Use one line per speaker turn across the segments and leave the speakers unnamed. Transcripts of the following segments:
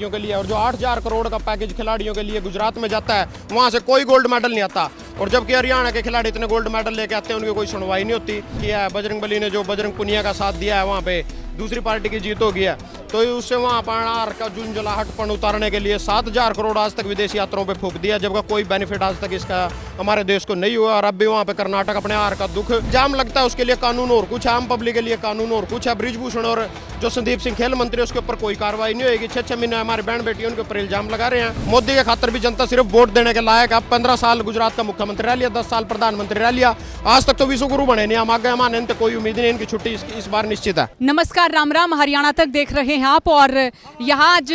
बेटियों के लिए, और जो 8,000 करोड़ का पैकेज खिलाड़ियों के लिए गुजरात में जाता है वहाँ से कोई गोल्ड मेडल नहीं आता। और जबकि हरियाणा के खिलाड़ी इतने गोल्ड मेडल लेके आते हैं उनकी कोई सुनवाई नहीं होती। किया है बजरंगबली ने, जो बजरंग पुनिया का साथ दिया है, वहाँ पे दूसरी पार्टी की जीत हो गया, तो उससे वहाँ पर का झुंझलाहटपन उतारने के लिए 7,000 करोड़ आज तक विदेशी यात्राओं पे फूंक दिया, जबकि कोई बेनिफिट आज तक इसका हमारे देश को नहीं हुआ। और अब भी वहाँ पे कर्नाटक अपने हार का दुख जाम लगता है, उसके लिए कानून और कुछ है, आम पब्लिक के लिए कानून और कुछ है। ब्रिजभूषण और जो संदीप सिंह खेल मंत्री, उसके ऊपर कोई कार्रवाई नहीं होगी। 6-6 महीने हमारे बहन बेटियों उनके ऊपर इल्जाम लगा रहे हैं। मोदी के खातर भी जनता सिर्फ वोट देने के लायक। अब 15 साल गुजरात का मुख्यमंत्री रह लिया, 10 साल प्रधानमंत्री रह लिया, आज तक तो विश्व गुरु बने नहीं। हम आगे माने तो कोई उम्मीद नहीं, इनकी छुट्टी इस बार निश्चित है।
नमस्कार, राम राम। हरियाणा तक देख रहे हैं आप, और यहाँ आज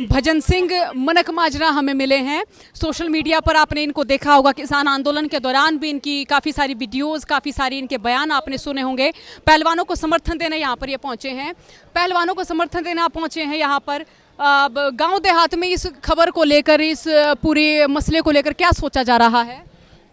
भजन सिंह मनक माजरा हमें मिले हैं। सोशल मीडिया पर आपने इनको देखा होगा, किसान आंदोलन के दौरान भी इनकी काफ़ी सारी वीडियोस, काफ़ी सारी इनके बयान आपने सुने होंगे। पहलवानों को समर्थन देने यहाँ पर ये पहुँचे हैं, पहलवानों को समर्थन देना पहुँचे हैं यहाँ पर। गांव देहात में इस खबर को लेकर, इस पूरे मसले को लेकर क्या सोचा जा रहा है?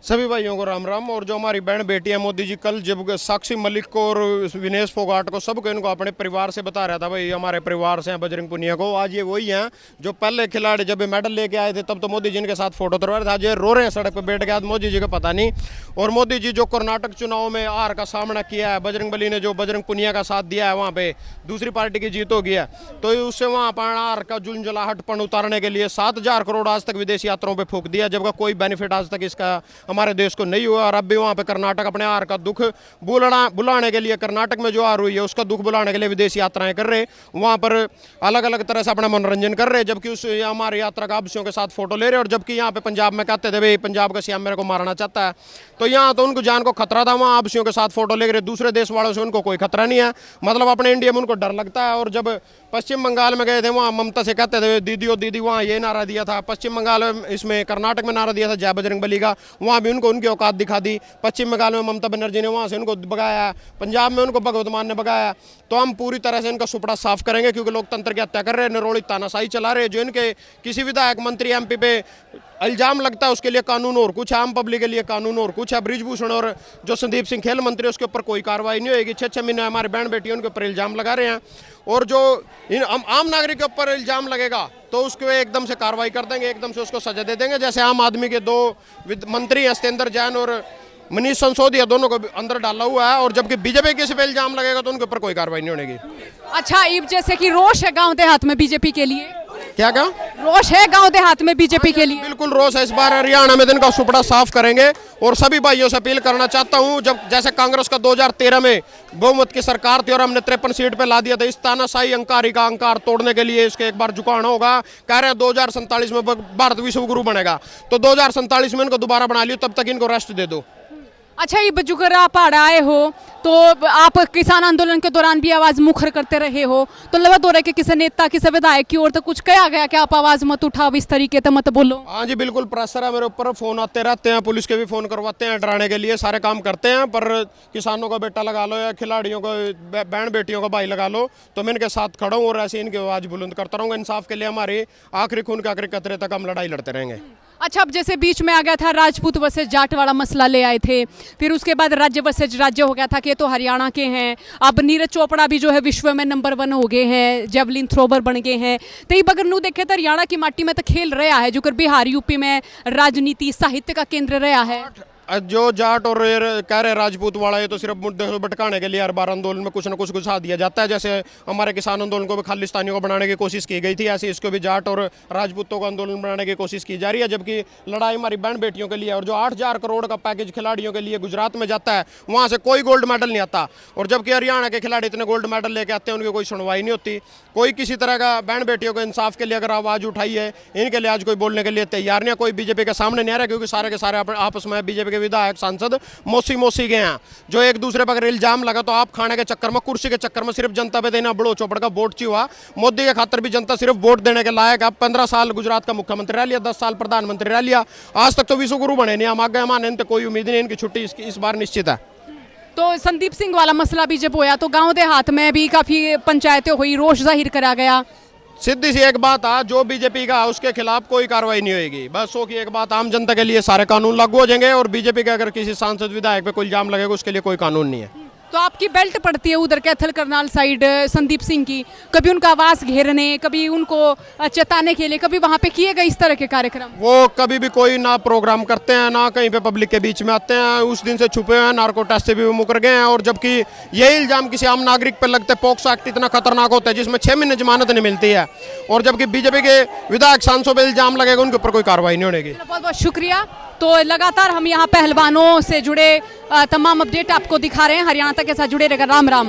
सभी भाइयों को राम राम। और जो हमारी बहन बेटी है, मोदी जी कल जब साक्षी मलिक को और विनेश फोगाट को, सबको इनको अपने परिवार से बता रहा था, भाई हमारे परिवार से हैं बजरंग पुनिया को। आज ये वही हैं जो पहले खिलाड़ी जब मेडल लेके आए थे तब तो मोदी जी इनके साथ फोटो तुलवा रहे थे। आज ये रो रहे हैं सड़क पर बैठ के, आज मोदी जी को पता नहीं। और मोदी जी जो कर्नाटक चुनाव में हार का सामना किया है, बजरंगबली ने जो बजरंग पुनिया का साथ दिया है, वहाँ पे दूसरी पार्टी की जीत हो गया, तो उससे वहाँ पर हार का झुंझलाहटपन उतारने के लिए 7,000 करोड़ आज तक विदेशी यात्राओं पर फूंक दिया, जबकि कोई बेनिफिट आज तक इसका हमारे देश को नहीं हुआ। और अब भी वहाँ पे कर्नाटक अपने हार का दुख बुलाने के लिए, कर्नाटक में जो हार हुई है उसका दुख बुलाने के लिए विदेश यात्राएं कर रहे, वहाँ पर अलग अलग तरह से अपना मनोरंजन कर रहे, जबकि उस हमारी यात्रा का आभूषियों के साथ फोटो ले रहे। और जबकि यहाँ पे पंजाब में कहते थे भाई पंजाब का सीएम मेरे को मारना चाहता है, तो यहाँ तो उनको जान को खतरा था, वहाँ आभूषियों के साथ फोटो ले रहे। दूसरे देश वालों से उनको कोई खतरा नहीं है, मतलब अपने इंडिया में उनको डर लगता है। और जब पश्चिम बंगाल में गए थे, वहाँ ममता से कहते थे दीदी ओ दीदी, वहाँ ये नारा दिया था। पश्चिम बंगाल में, इसमें कर्नाटक में नारा दिया था जय बजरंगबली का, वहाँ भी उनको उनकी औकात दिखा दी। पश्चिम बंगाल में ममता बनर्जी ने वहाँ से उनको भगाया, पंजाब में उनको भगवत मान ने भगाया। तो हम पूरी तरह से इनका सुपड़ा साफ करेंगे, क्योंकि लोकतंत्र की हत्या कर रहे हैं, निरोड़ी तानाशाही चला रहे हैं। जो इनके किसी विधायक मंत्री एमपी पे इल्जाम लगता है उसके लिए कानून और कुछ है, आम पब्लिक के लिए कानून और कुछ है। ब्रिजभूषण और जो संदीप सिंह खेल मंत्री, उसके ऊपर कोई कार्रवाई नहीं होगी। 6-6 महीने हमारे बहन बेटी उनके ऊपर इल्जाम लगा रहे हैं। और जो आम नागरिक के ऊपर इल्जाम लगेगा तो उसको एकदम से कार्रवाई कर देंगे, एकदम से उसको सजा दे देंगे। जैसे आम आदमी के 2 मंत्री हैं, सत्येंद्र जैन और मनीष सिसोदिया, दोनों को अंदर डाला हुआ है। और जबकि बीजेपी किसी पे इल्जाम लगेगा तो उनके ऊपर कोई कार्रवाई नहीं होगी।
अच्छा, इब जैसे कि रोष है गांव देहात में बीजेपी के लिए,
क्या
रोष है गांव देहात में बीजेपी के लिए?
बिल्कुल रोष है। इस बार हरियाणा में दिन का सुपड़ा साफ करेंगे। और सभी भाइयों से अपील करना चाहता हूं, जब जैसे कांग्रेस का 2013 में बहुमत की सरकार थी और हमने 53 सीट पे ला दिया था, इस तानाशाही अंकारी का अंकार तोड़ने के लिए इसके एक बार झुकाना होगा। कह रहे हैं 2047 में भारत विश्व गुरु बनेगा, तो 2047 में इनको दोबारा बना लियो, तब तक इनको रेस्ट दे दो।
अच्छा, ये जुगरा पहाड़ आए हो तो आप किसान आंदोलन के दौरान भी आवाज मुखर करते रहे हो, तो लगा हो रहा है कि किसी नेता किसी विधायक की ओर तो कुछ कहा गया कि आप आवाज मत उठाओ, इस तरीके से मत बोलो?
हाँ जी, बिल्कुल प्रेशर है मेरे ऊपर, फोन आते रहते हैं, पुलिस के भी फोन करवाते हैं डराने के लिए, सारे काम करते हैं। पर किसानों का बेटा लगा लो या खिलाड़ियों को, बहन बेटियों का भाई लगा लो, तो मैं इनके साथ खड़ा हूँ और ऐसे इनकी आवाज बुलंद करता रहूँगा। इंसाफ के लिए हमारी आखिरी खून के आखिरी कतरे तक हम लड़ाई लड़ते रहेंगे।
अच्छा, अब जैसे बीच में आ गया था राजपूत वर्सेज जाट वाला मसला ले आए थे, फिर उसके बाद राज्य वर्सेज राज्य हो गया था कि ये तो हरियाणा के हैं। अब नीरज चोपड़ा भी जो है विश्व में नंबर 1 हो गए हैं, जेवलिन थ्रोवर बन गए हैं। तो ये बगर नू देखे तो हरियाणा की माटी में तो खेल रहा है, जो कर बिहार यूपी में राजनीति साहित्य का केंद्र रहा है।
जो जाट और कह रहे राजपूत वाला, ये तो सिर्फ मुद्दे को भटकाने के लिए हर बार आंदोलन में कुछ न कुछ घुसा दिया जाता है। जैसे हमारे किसान आंदोलन को भी खालिस्तानियों को बनाने की कोशिश की गई थी, ऐसे इसको भी जाट और राजपूतों को आंदोलन बनाने की कोशिश की जा रही है। जबकि लड़ाई हमारी बहन बेटियों के लिए। और जो 8,000 करोड़ का पैकेज खिलाड़ियों के लिए गुजरात में जाता है, वहाँ से कोई गोल्ड मेडल नहीं आता। और जबकि हरियाणा के खिलाड़ी इतने गोल्ड मेडल लेके आते हैं उनकी कोई सुनवाई नहीं होती। कोई किसी तरह का बहन बेटियों को इंसाफ के लिए अगर आवाज़ उठाई है, इनके लिए आज कोई बोलने के लिए तैयार नहीं है। कोई बीजेपी के सामने नहीं आ रहा, क्योंकि सारे के सारे आपस में बीजेपी के विधायक सांसद मौसी गए हैं, जो एक दूसरे पर इल्जाम लगा तो आप खाने के चक्कर में, कुर्सी के चक्कर में सिर्फ जनता पे देना बड़ो चौपड़ का वोट हुआ। मोदी के खातर भी जनता सिर्फ वोट देने के लायक। अब 15 साल गुजरात का मुख्यमंत्री रह लिया, 10 साल प्रधानमंत्री रह लिया, आज तक तो विश्व गुरु बने नहीं। हम आगे माने तो कोई उम्मीद नहीं, इनकी छुट्टी इस बार निश्चित है।
तो संदीप सिंह वाला मसला भी जब होया तो गांव देहात में भी काफी पंचायतें हुई, रोष जाहिर करा गया।
सीधी सी एक बात है, जो बीजेपी का उसके खिलाफ कोई कार्रवाई नहीं होगी। बस सो की एक बात, आम जनता के लिए सारे कानून लागू हो जाएंगे। और बीजेपी के अगर किसी सांसद विधायक पे कोई इल्जाम लगेगा उसके लिए कोई कानून नहीं है।
तो आपकी बेल्ट पड़ती है उधर कैथल करनाल साइड संदीप सिंह की, कभी उनका आवास घेरने, कभी उनको चेताने के लिए, कभी वहाँ पे किए गए इस तरह के कार्यक्रम?
वो कभी भी कोई ना प्रोग्राम करते हैं ना कहीं पे पब्लिक के बीच में आते हैं। उस दिन से छुपे हुए हैं, नार्को टेस्ट से भी वो मुकर गए हैं। और जबकि यही इल्जाम किसी आम नागरिक पर लगते, पोक्सो एक्ट इतना खतरनाक होता है जिसमें 6 महीने जमानत नहीं मिलती है, और जबकि बीजेपी के विधायक सांसदों पर इल्जाम लगेगा उनके ऊपर कोई कार्रवाई नहीं होगी।
बहुत बहुत शुक्रिया। तो लगातार हम यहाँ पहलवानों से जुड़े तमाम अपडेट आपको दिखा रहे हैं। हरियाणा तक के साथ जुड़े रहेगा। राम राम।